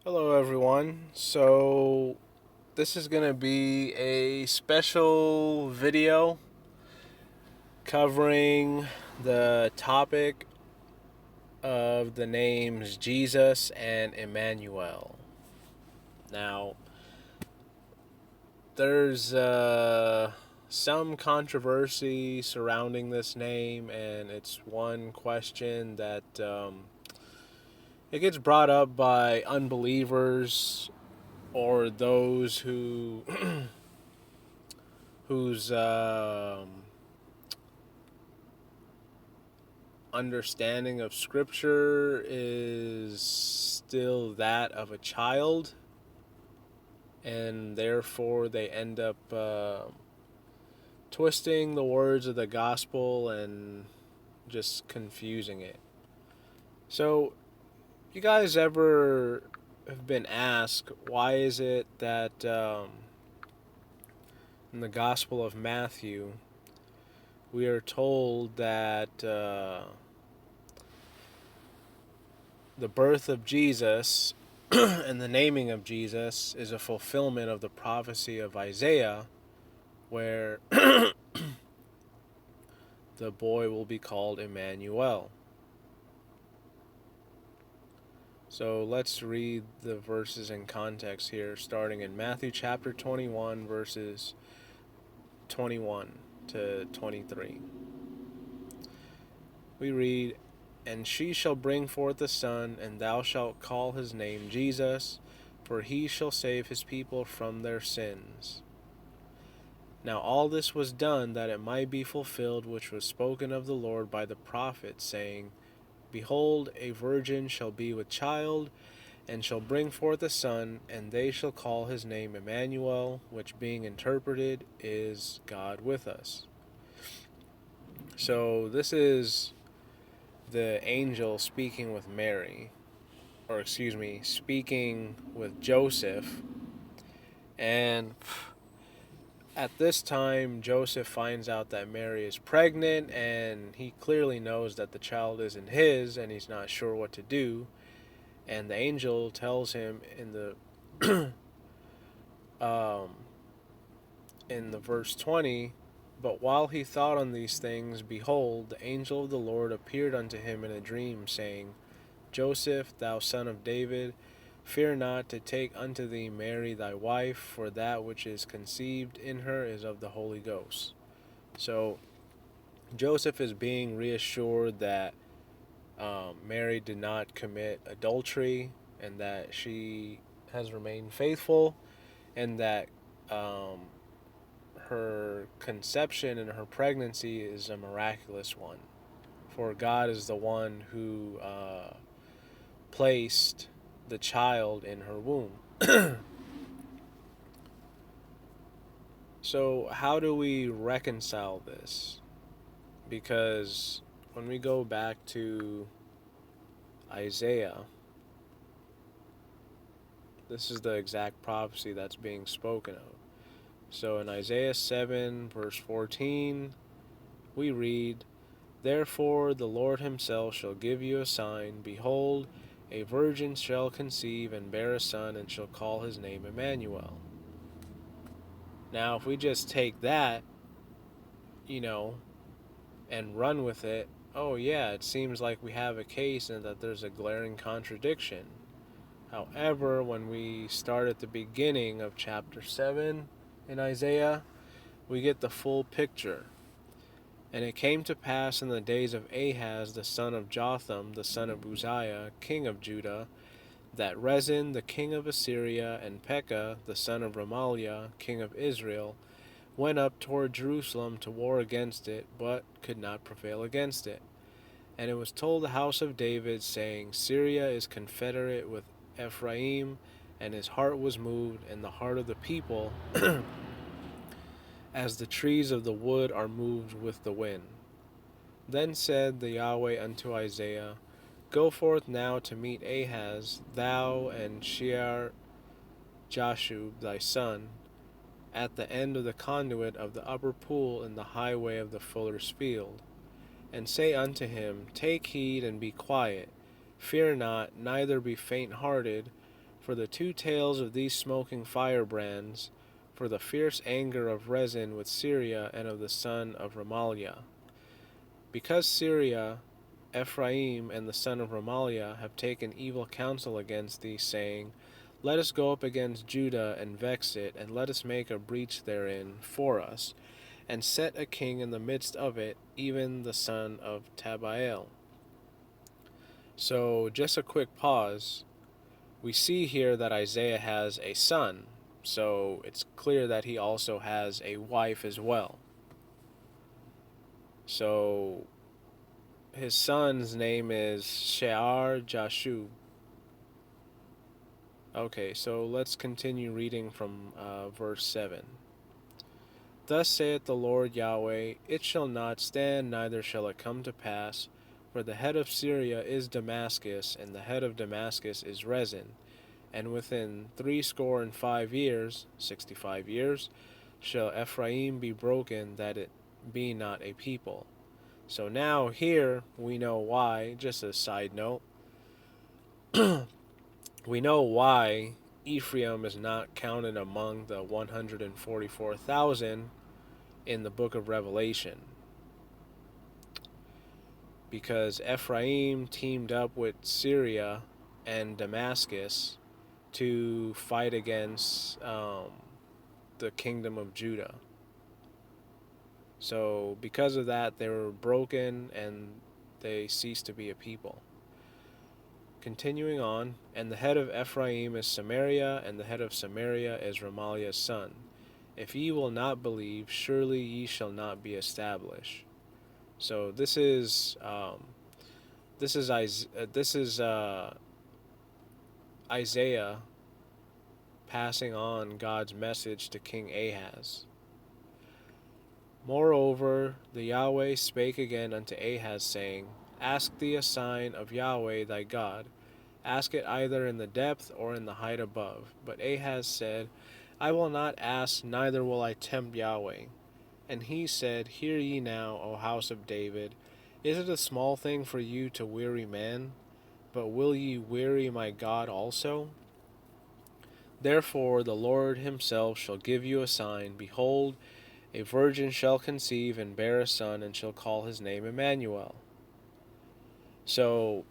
Hello, everyone. So, this is going to be a special video covering the topic of the names Jesus and Immanuel. Now, there's some controversy surrounding this name, and it's one question that it gets brought up by unbelievers or those whose understanding of scripture is still that of a child, and therefore they end up twisting the words of the gospel and just confusing it. So, you guys ever have been asked why is it that in the Gospel of Matthew we are told that the birth of Jesus and the naming of Jesus is a fulfillment of the prophecy of Isaiah, where the boy will be called Immanuel. So let's read the verses in context here, starting in Matthew chapter 21, verses 21 to 23. We read, "And she shall bring forth a son, and thou shalt call his name Jesus, for he shall save his people from their sins. Now all this was done that it might be fulfilled which was spoken of the Lord by the prophet, saying, Behold, a virgin shall be with child, and shall bring forth a son, and they shall call his name Immanuel, which being interpreted is God with us." So this is the angel speaking with Mary, or excuse me, speaking with Joseph, and at this time, Joseph finds out that Mary is pregnant, and he clearly knows that the child isn't his, and he's not sure what to do. And the angel tells him in the in the verse 20, "But while he thought on these things, behold, the angel of the Lord appeared unto him in a dream, saying, Joseph, thou son of David, fear not to take unto thee Mary thy wife, for that which is conceived in her is of the Holy Ghost." So Joseph is being reassured that Mary did not commit adultery, and that she has remained faithful, and that her conception and her pregnancy is a miraculous one. For God is the one who placed the child in her womb. So, how do we reconcile this? Because when we go back to Isaiah, this is the exact prophecy that's being spoken of. So, in Isaiah 7, verse 14, we read, "Therefore the Lord himself shall give you a sign. Behold, a virgin shall conceive and bear a son, and shall call his name Immanuel." Now, if we just take that, you know, and run with it, oh yeah, it seems like we have a case and that there's a glaring contradiction. However, when we start at the beginning of chapter 7 in Isaiah, we get the full picture. "And it came to pass in the days of Ahaz the son of Jotham, the son of Uzziah, king of Judah, that Rezin the king of Assyria and Pekah the son of Remaliah, king of Israel, went up toward Jerusalem to war against it, but could not prevail against it. And it was told the house of David, saying, Syria is confederate with Ephraim, and his heart was moved, and the heart of the people, as the trees of the wood are moved with the wind. Then said the Yahweh unto Isaiah, Go forth now to meet Ahaz, thou and Shear Jashub thy son, at the end of the conduit of the upper pool in the highway of the fuller's field. And say unto him, Take heed and be quiet, fear not, neither be faint-hearted, For the two tails of these smoking firebrands, for the fierce anger of Rezin with Syria and of the son of Remaliah. Because Syria, Ephraim, and the son of Remaliah have taken evil counsel against thee, saying, Let us go up against Judah and vex it, and let us make a breach therein for us, and set a king in the midst of it, even the son of Tabael. So, just a quick pause. We see here that Isaiah has a son, so it's clear that he also has a wife as well. So, his son's name is Shear Jashub. Okay, so let's continue reading from verse 7. Thus saith the Lord Yahweh, It shall not stand, neither shall it come to pass, for the head of Syria is Damascus, and the head of Damascus is Rezin, and within 65 years, 65 years, shall Ephraim be broken, that it be not a people. So now here we know why, just a side note, we know why Ephraim is not counted among the 144,000 in the book of Revelation. Because Ephraim teamed up with Syria and Damascus to fight against the kingdom of Judah. So because of that, they were broken and they ceased to be a people. Continuing on, and the head of Ephraim is Samaria, and the head of Samaria is Remaliah's son. If ye will not believe, surely ye shall not be established. So this is Isaiah passing on God's message to King Ahaz. Moreover, the Yahweh spake again unto Ahaz, saying, Ask thee a sign of Yahweh thy God. Ask it either in the depth or in the height above. But Ahaz said, I will not ask, neither will I tempt Yahweh. And he said, Hear ye now, O house of David. Is it a small thing for you to weary man? But will ye weary my God also? Therefore the Lord himself shall give you a sign. Behold, a virgin shall conceive and bear a son, and shall call his name Immanuel. So,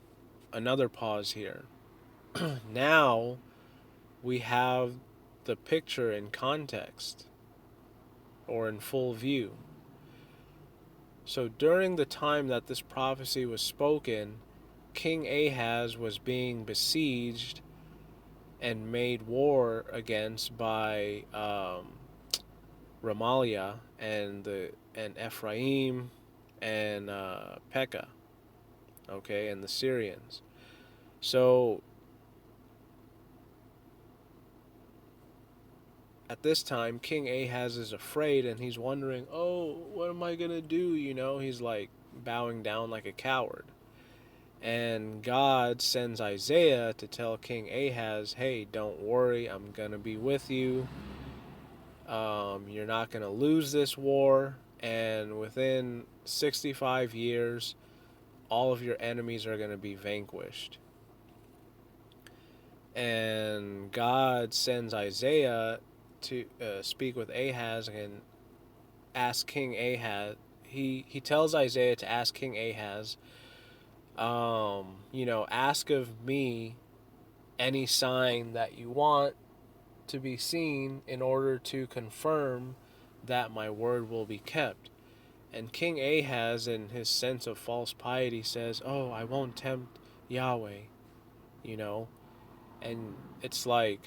another pause here. Now we have the picture in context, or in full view. So during the time that this prophecy was spoken, King Ahaz was being besieged and made war against by Remaliah and Ephraim and Pekah, okay, and the Syrians. So at this time, King Ahaz is afraid and he's wondering, oh, what am I gonna do? He's like bowing down like a coward. And God sends Isaiah to tell King Ahaz, hey, don't worry, I'm gonna be with you. You're not gonna lose this war. And within 65 years, all of your enemies are gonna be vanquished. And God sends Isaiah to speak with Ahaz and ask King Ahaz. He tells Isaiah to ask King Ahaz, ask of me any sign that you want to be seen in order to confirm that my word will be kept. And King Ahaz, in his sense of false piety, says, oh, I won't tempt Yahweh, and it's like,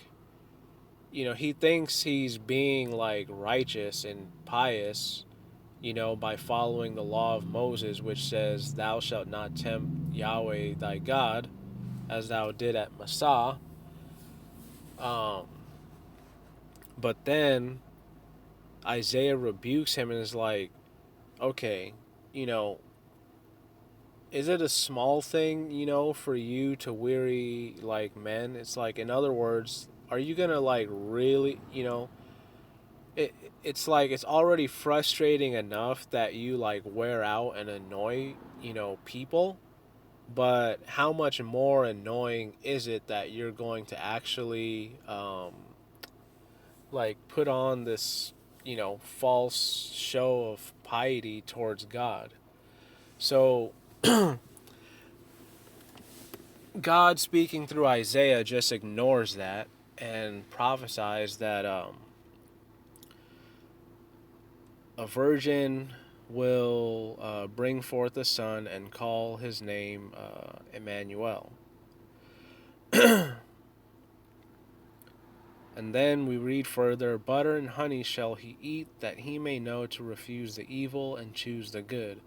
he thinks he's being like righteous and pious, by following the law of Moses, which says, Thou shalt not tempt Yahweh thy God, as thou did at Massah. But then Isaiah rebukes him and is like, okay, is it a small thing, for you to weary like men? It's like, in other words, are you gonna like really, it's like it's already frustrating enough that you like wear out and annoy, people. But how much more annoying is it that you're going to actually like put on this, false show of piety towards God? So God, speaking through Isaiah, just ignores that and prophesies that a virgin will bring forth a son and call his name Immanuel. And then we read further, butter and honey shall he eat, that he may know to refuse the evil and choose the good.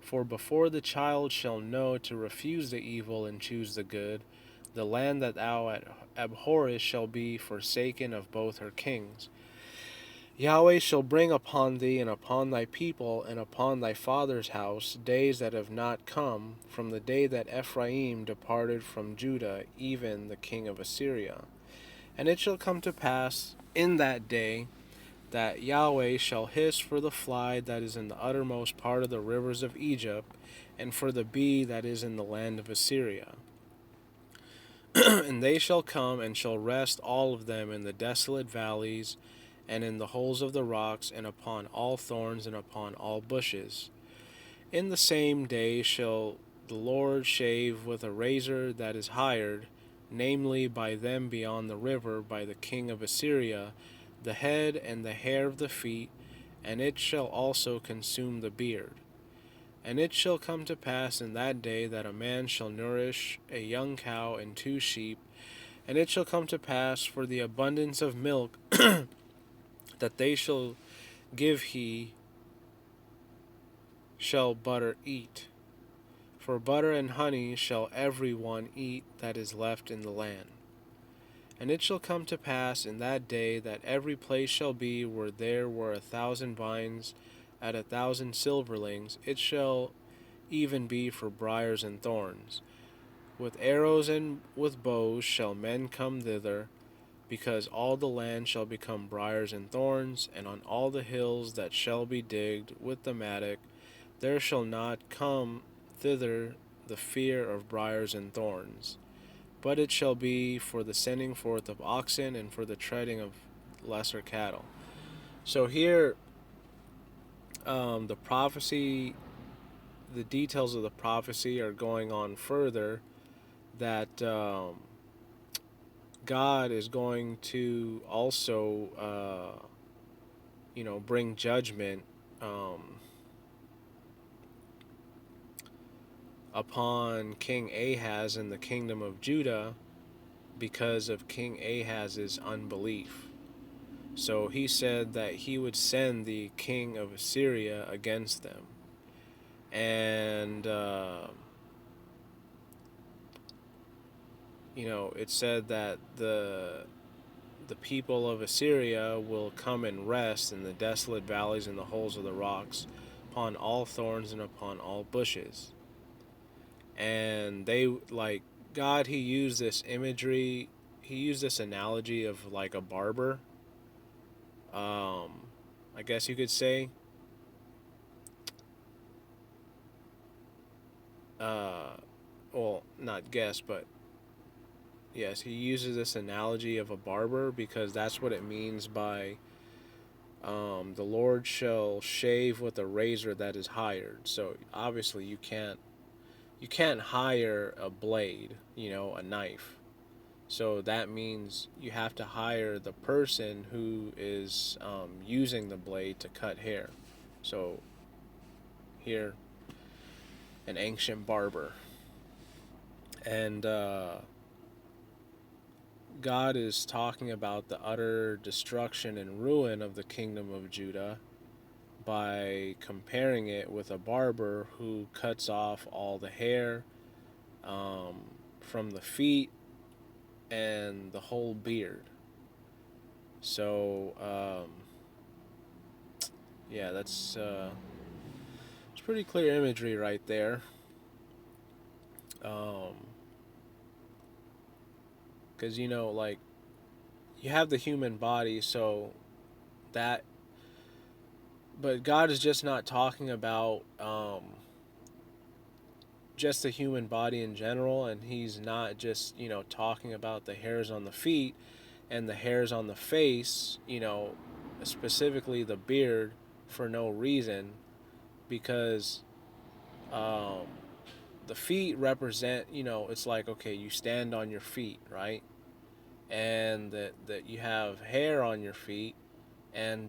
For before the child shall know to refuse the evil and choose the good, the land that thou abhorrest shall be forsaken of both her kings. Yahweh shall bring upon thee and upon thy people and upon thy father's house days that have not come, from the day that Ephraim departed from Judah, even the king of Assyria. And it shall come to pass in that day that Yahweh shall hiss for the fly that is in the uttermost part of the rivers of Egypt, and for the bee that is in the land of Assyria. And they shall come and shall rest all of them in the desolate valleys, and in the holes of the rocks, and upon all thorns, and upon all bushes. In the same day shall the Lord shave with a razor that is hired, namely by them beyond the river, by the king of Assyria, the head and the hair of the feet, and it shall also consume the beard. And it shall come to pass in that day that a man shall nourish a young cow and 2 sheep, and it shall come to pass for the abundance of milk that they shall give he shall butter eat. For butter and honey shall every one eat that is left in the land. And it shall come to pass in that day that every place shall be where there were 1,000 vines at 1,000 silverlings, it shall even be for briars and thorns. With arrows and with bows shall men come thither, because all the land shall become briars and thorns, and on all the hills that shall be digged with the mattock, there shall not come thither the fear of briars and thorns. But it shall be for the sending forth of oxen and for the treading of lesser cattle. So here, the prophecy, the details of the prophecy are going on further, that God is going to also, bring judgment upon King Ahaz and the kingdom of Judah because of King Ahaz's unbelief. So he said that he would send the king of Assyria against them. And, it said that the people of Assyria will come and rest in the desolate valleys and the holes of the rocks, upon all thorns and upon all bushes. And they, like, God, he used this imagery, he used this analogy of like a barber, I guess you could say. Well, not guess, but yes, he uses this analogy of a barber because that's what it means by the Lord shall shave with a razor that is hired. So obviously you can't hire a blade, a knife. So that means you have to hire the person who is using the blade to cut hair. So here, an ancient barber. And God is talking about the utter destruction and ruin of the kingdom of Judah by comparing it with a barber who cuts off all the hair from the feet and the whole beard. So, yeah, that's it's pretty clear imagery right there. Because, like, you have the human body, so that, but God is just not talking about just the human body in general, and he's not just, talking about the hairs on the feet and the hairs on the face, specifically the beard, for no reason, because um, the feet represent, it's like, okay, you stand on your feet, right? And that you have hair on your feet, and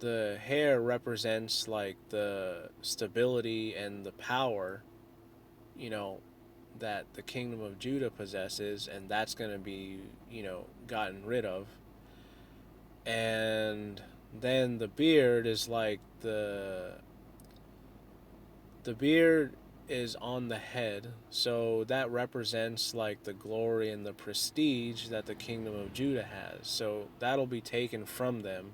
the hair represents like the stability and the power, you know, that the kingdom of Judah possesses, and that's going to be, gotten rid of. And then the beard is like the beard is on the head, so that represents like the glory and the prestige that the kingdom of Judah has. So that'll be taken from them,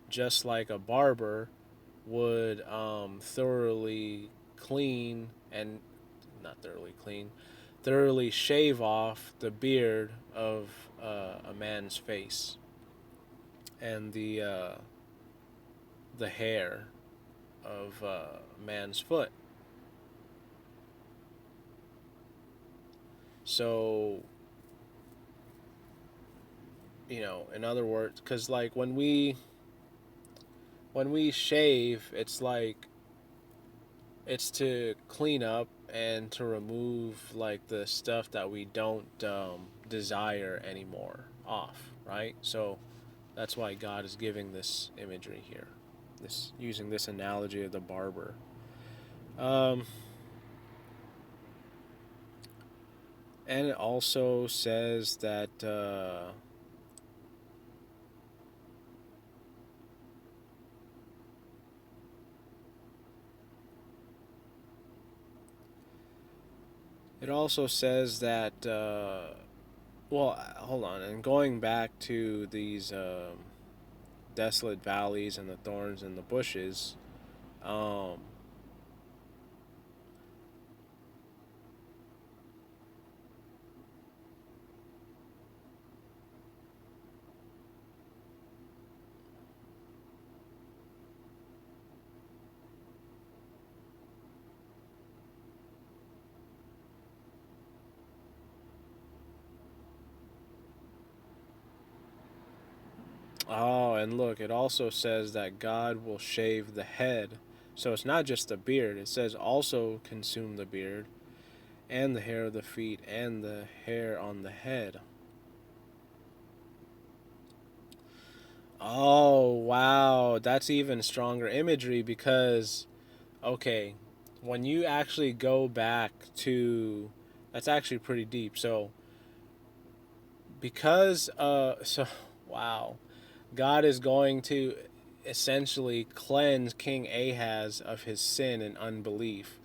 just like a barber would thoroughly clean and not thoroughly clean, thoroughly shave off the beard of a man's face and the hair of a man's foot. So, in other words, because like when we shave, it's like it's to clean up and to remove like the stuff that we don't desire anymore off, right? So that's why God is giving this imagery here, this using this analogy of the barber. Um, and it also says that well, hold on, and going back to these desolate valleys and the thorns and the bushes. Um, oh, and look, it also says that God will shave the head. So it's not just the beard. It says also consume the beard and the hair of the feet and the hair on the head. Oh, wow. That's even stronger imagery because, okay, when you actually go back to, that's actually pretty deep. So, wow. God is going to essentially cleanse King Ahaz of his sin and unbelief.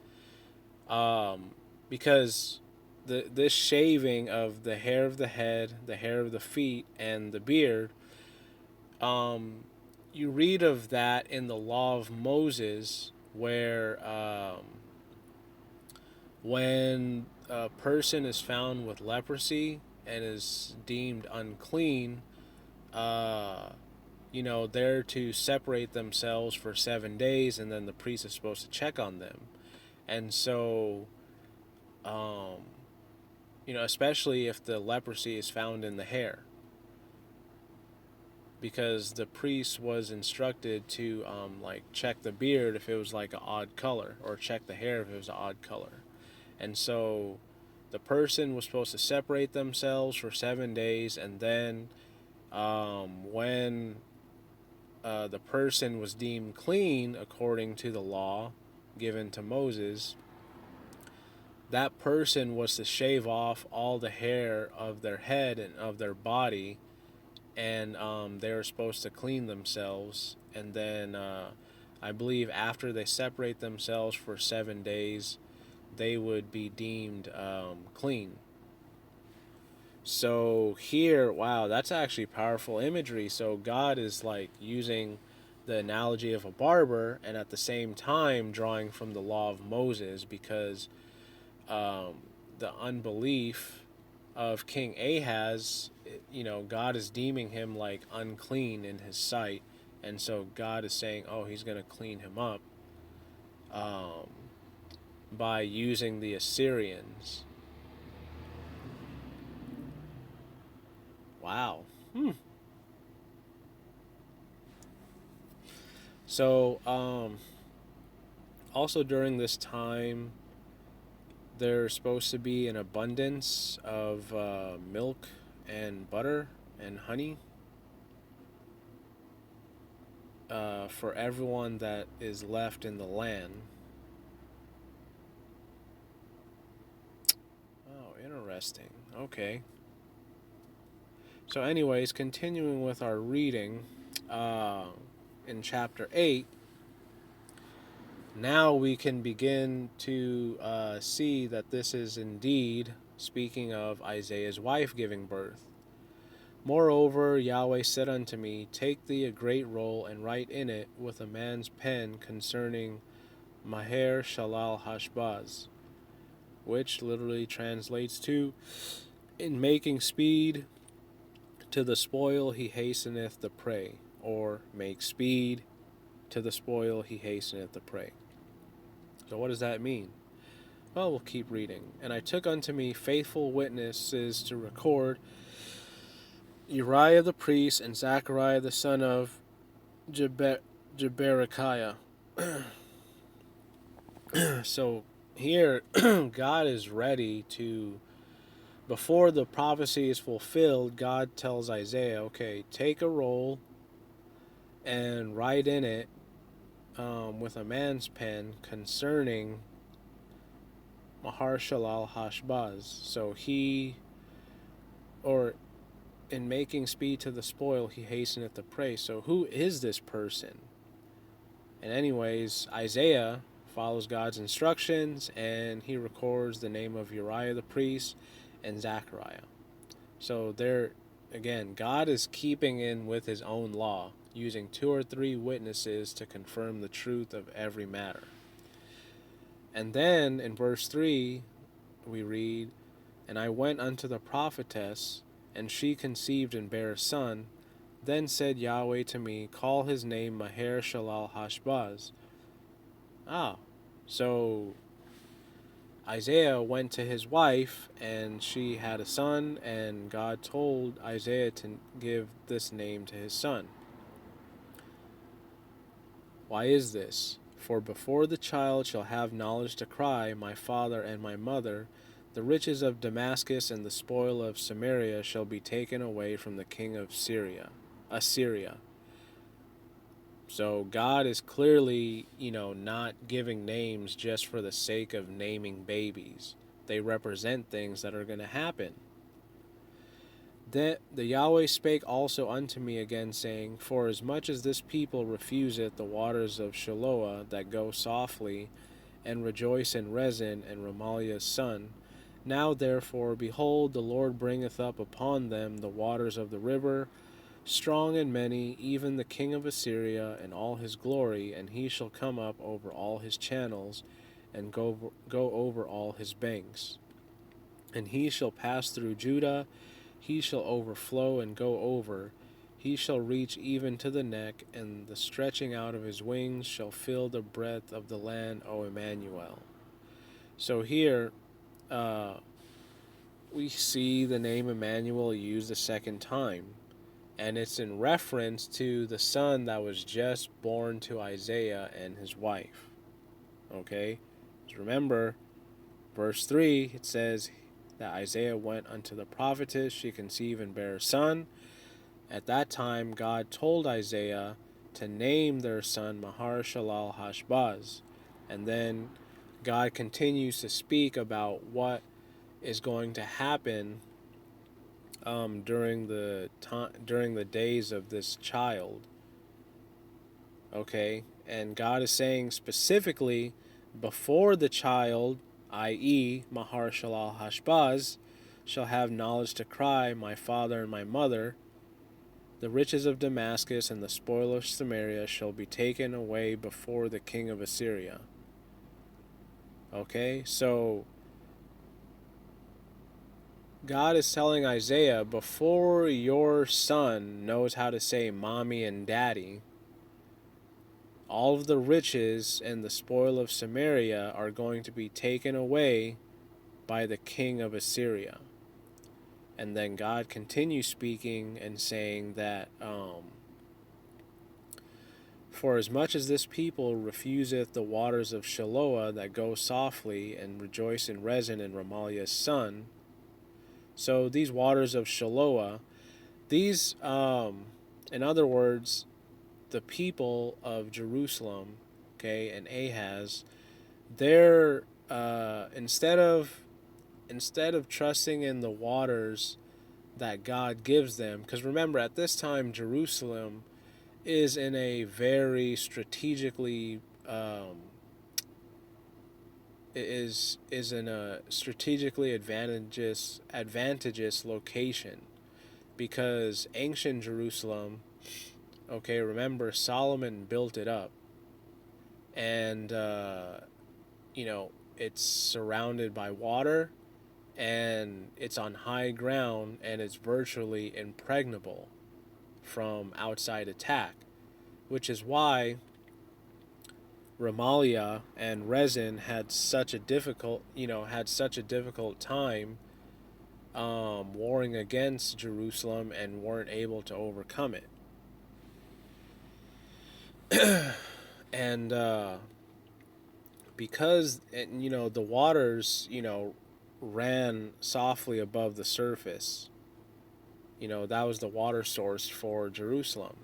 Um, because this shaving of the hair of the head, the hair of the feet, and the beard, um, you read of that in the law of Moses, where when a person is found with leprosy and is deemed unclean, uh, they're to separate themselves for 7 days, and then the priest is supposed to check on them. And so, um, especially if the leprosy is found in the hair, because the priest was instructed to like check the beard if it was like an odd color, or check the hair if it was an odd color. And so the person was supposed to separate themselves for 7 days, and then when the person was deemed clean according to the law given to Moses, that person was to shave off all the hair of their head and of their body, and they were supposed to clean themselves. And then I believe after they separate themselves for 7 days, they would be deemed clean. So here, wow, that's actually powerful imagery. So God is like using the analogy of a barber, and at the same time drawing from the law of Moses, because um, the unbelief of King Ahaz, God is deeming him like unclean in his sight, and so God is saying, oh, he's going to clean him up. um, by using the Assyrians. Wow. So, also during this time, there's supposed to be an abundance of milk and butter and honey for everyone that is left in the land. Oh, interesting. Okay. So, anyways, continuing with our reading uh, in chapter 8, now we can begin to see that this is indeed speaking of Isaiah's wife giving birth. Moreover, Yahweh said unto me, Take thee a great roll, and write in it with a man's pen concerning Maher Shalal Hashbaz, which literally translates to, In making speed to the spoil he hasteneth the prey, or make speed to the spoil he hasteneth the prey. So what does that mean? Well, we'll keep reading. And I took unto me faithful witnesses to record Uriah the priest and Zachariah the son of Jeberechiah. So here, God is ready to, before the prophecy is fulfilled, God tells Isaiah, okay, take a roll and write in it with a man's pen concerning Maharshalal Hashbaz. So he, or in making speed to the spoil, he hasteneth the prey. So who is this person? And anyways, Isaiah follows God's instructions and he records the name of Uriah the priest and Zachariah. So there, again, God is keeping in with his own law, using 2 or 3 witnesses to confirm the truth of every matter. And then in verse 3, we read, And I went unto the prophetess, and she conceived and bare a son. Then said Yahweh to me, Call his name Maher Shalal Hashbaz. So Isaiah went to his wife, and she had a son, and God told Isaiah to give this name to his son. Why is this? For before the child shall have knowledge to cry, My father and my mother, the riches of Damascus and the spoil of Samaria shall be taken away from the king of Assyria. So God is clearly, not giving names just for the sake of naming babies. They represent things that are going to happen. Then the Yahweh spake also unto me again, saying, For as much as this people refuseth the waters of Shiloah that go softly, and rejoice in Rezin and Remaliah's son, now therefore, behold, the Lord bringeth up upon them the waters of the river, strong and many, even the king of Assyria and all his glory, and he shall come up over all his channels, and go over all his banks. And he shall pass through Judah, he shall overflow and go over, he shall reach even to the neck, and the stretching out of his wings shall fill the breadth of the land, O Immanuel. So here, we see the name Immanuel used a second time. And it's in reference to the son that was just born to Isaiah and his wife. Okay? Just remember, verse 3, it says that Isaiah went unto the prophetess, she conceived and bare a son. At that time, God told Isaiah to name their son Maher Shalal Hashbaz. And then God continues to speak about what is going to happen during the days of this child. Okay, and God is saying specifically, before the child, i.e., Maher Shalal Hashbaz, shall have knowledge to cry, My father and my mother, the riches of Damascus and the spoil of Samaria shall be taken away before the king of Assyria. Okay, so God is telling Isaiah, before your son knows how to say mommy and daddy, all of the riches and the spoil of Samaria are going to be taken away by the king of Assyria. And then God continues speaking and saying that, for as much as this people refuseth the waters of Shiloah that go softly, and rejoice in Rezin and Remaliah's son. So these waters of Shiloah, these, in other words, the people of Jerusalem, okay, and Ahaz, they're instead of trusting in the waters that God gives them, because remember at this time Jerusalem is in a very strategically is in a strategically advantageous location, because ancient Jerusalem, okay, remember Solomon built it up, and it's surrounded by water, and it's on high ground, and it's virtually impregnable from outside attack, which is why Remaliah and Rezin had such a difficult time warring against Jerusalem, and weren't able to overcome it. And because the waters ran softly above the surface, that was the water source for Jerusalem.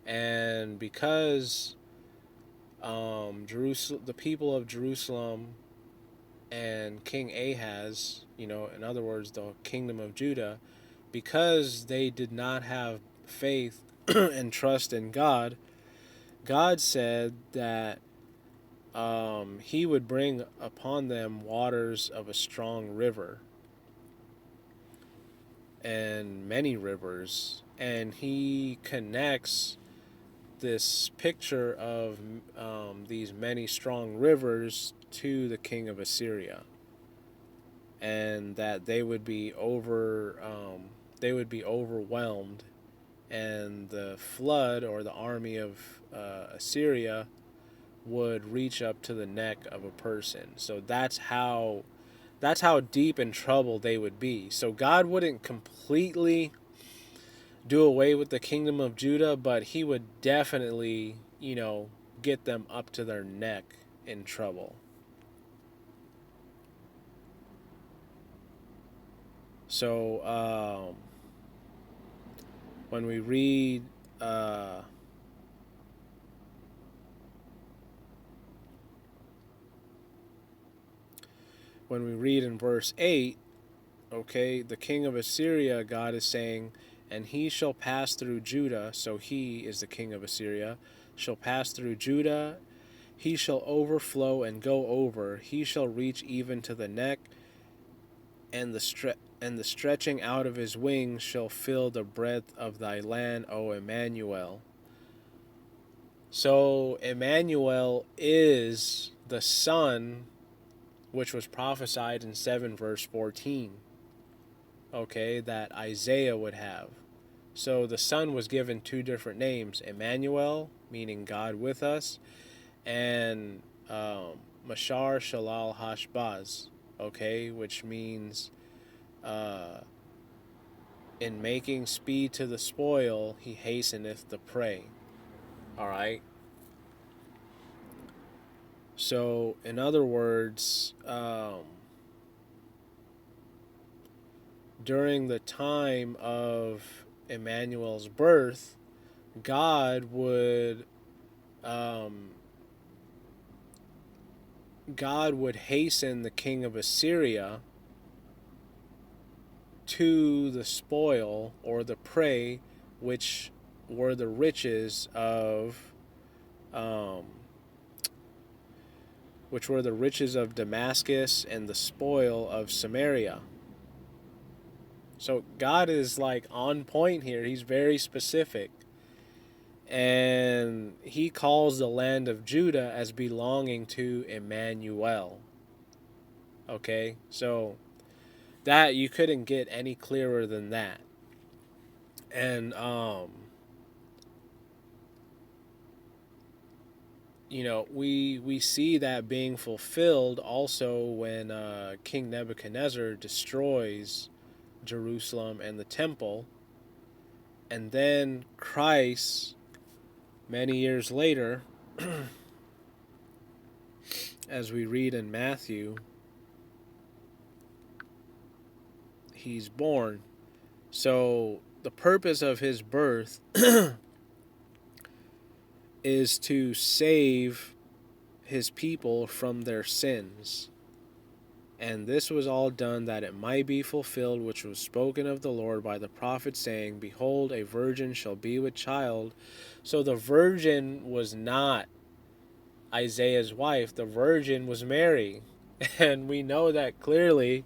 And because the people of Jerusalem and King Ahaz, in other words, the kingdom of Judah, because they did not have faith and trust in God, God said that he would bring upon them waters of a strong river and many rivers. And he connects this picture of these many strong rivers to the king of Assyria, and that they would be overwhelmed, and the flood, or the army of Assyria, would reach up to the neck of a person. So that's how deep in trouble they would be. So God wouldn't completely do away with the kingdom of Judah, but he would definitely, get them up to their neck in trouble. So when we read in verse 8, okay, the king of Assyria, God is saying, and he shall pass through Judah, so he is the king of Assyria, shall pass through Judah, he shall overflow and go over, he shall reach even to the neck, and the stretching out of his wings shall fill the breadth of thy land, O Immanuel. So Immanuel is the son which was prophesied in 7 verse 14, okay, that Isaiah would have. So the son was given two different names, Immanuel, meaning God with us, and Mashar Shalal Hashbaz, okay, which means in making speed to the spoil, he hasteneth the prey. Alright? So, in other words, during the time of Immanuel's birth, God would hasten the king of Assyria to the spoil, or the prey, which were the riches of Damascus, and the spoil of Samaria. So God is like on point here. He's very specific. And he calls the land of Judah as belonging to Immanuel. Okay? So that, you couldn't get any clearer than that. And we see that being fulfilled also when King Nebuchadnezzar destroys Jerusalem and the temple, and then Christ, many years later, as we read in Matthew, he's born. So the purpose of his birth is to save his people from their sins. And this was all done that it might be fulfilled which was spoken of the Lord by the prophet, saying, Behold, a virgin shall be with child. So the virgin was not Isaiah's wife. The virgin was Mary. And we know that clearly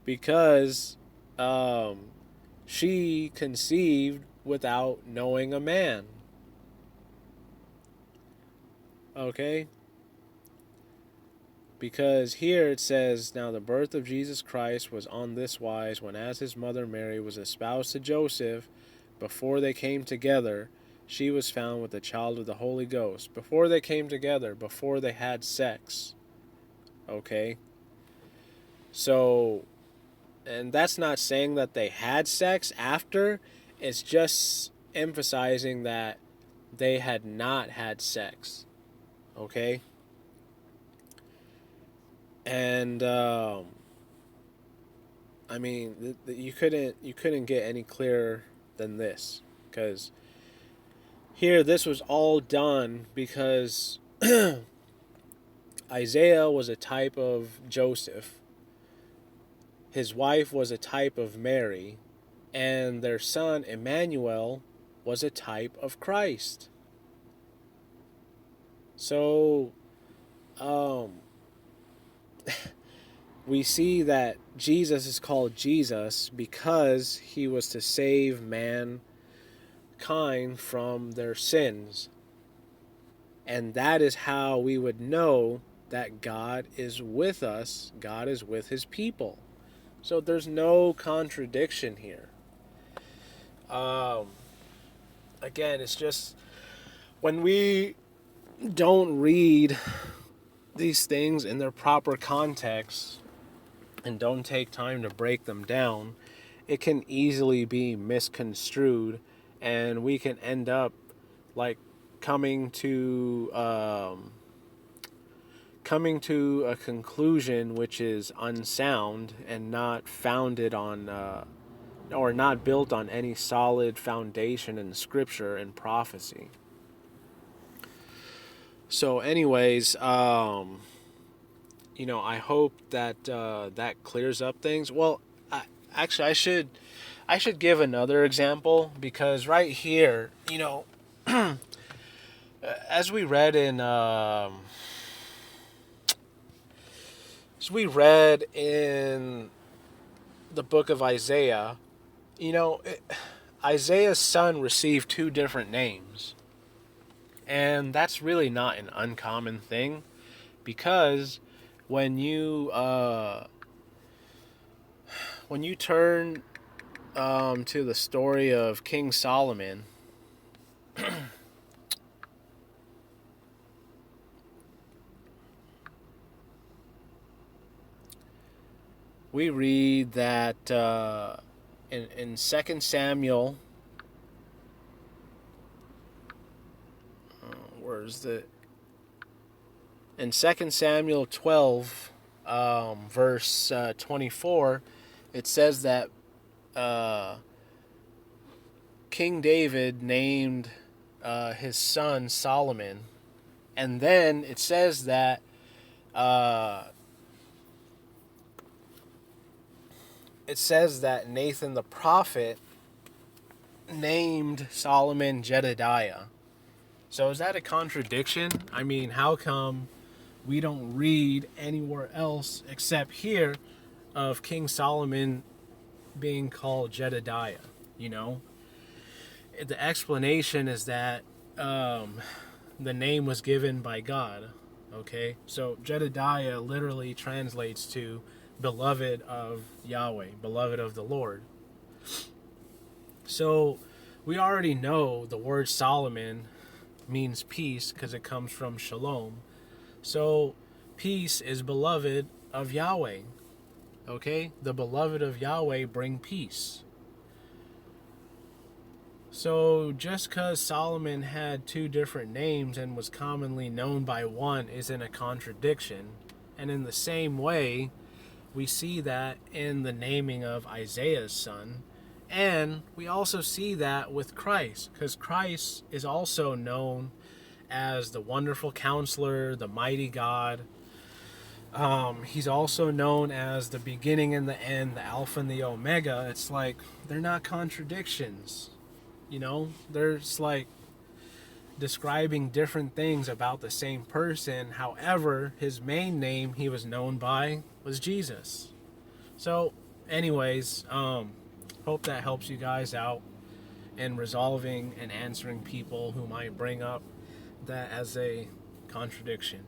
because she conceived without knowing a man. Okay? Because here it says, Now the birth of Jesus Christ was on this wise, when as his mother Mary was espoused to Joseph, before they came together, she was found with the child of the Holy Ghost. Before they came together, before they had sex. Okay? So, and that's not saying that they had sex after, it's just emphasizing that they had not had sex. Okay? And I mean, you couldn't get any clearer than this, because here this was all done because Isaiah was a type of Joseph, his wife was a type of Mary, and their son Immanuel was a type of Christ. So we see that Jesus is called Jesus because he was to save mankind from their sins. And that is how we would know that God is with us, God is with his people. So there's no contradiction here. Again, it's just when we don't read these things in their proper context and don't take time to break them down, it can easily be misconstrued, and we can end up like coming to a conclusion which is unsound and not founded on or not built on any solid foundation in scripture and prophecy. So anyways, I hope that that clears up things. Well, I should give another example, because right here, as we read in the book of Isaiah, Isaiah's son received two different names, and that's really not an uncommon thing, because when you turn to the story of King Solomon, we read that in 2 Samuel, in 2 Samuel 12, verse 24, it says that King David named his son Solomon, and then it says that Nathan the prophet named Solomon Jedediah. So is that a contradiction? I mean, how come we don't read anywhere else except here of King Solomon being called Jedediah? The explanation is that the name was given by God. Okay, so Jedediah literally translates to beloved of Yahweh, beloved of the Lord. So we already know the word Solomon means peace because it comes from shalom. So peace is beloved of Yahweh. Okay? The beloved of Yahweh bring peace. So just because Solomon had two different names and was commonly known by one isn't a contradiction. And in the same way, we see that in the naming of Isaiah's son. And we also see that with Christ, because Christ is also known as the wonderful counselor, the mighty God. He's also known as the beginning and the end, the Alpha and the Omega. It's like, they're not contradictions. You know, there's like describing different things about the same person. However, his main name he was known by was Jesus. So, anyways, hope that helps you guys out in resolving and answering people who might bring up that as a contradiction.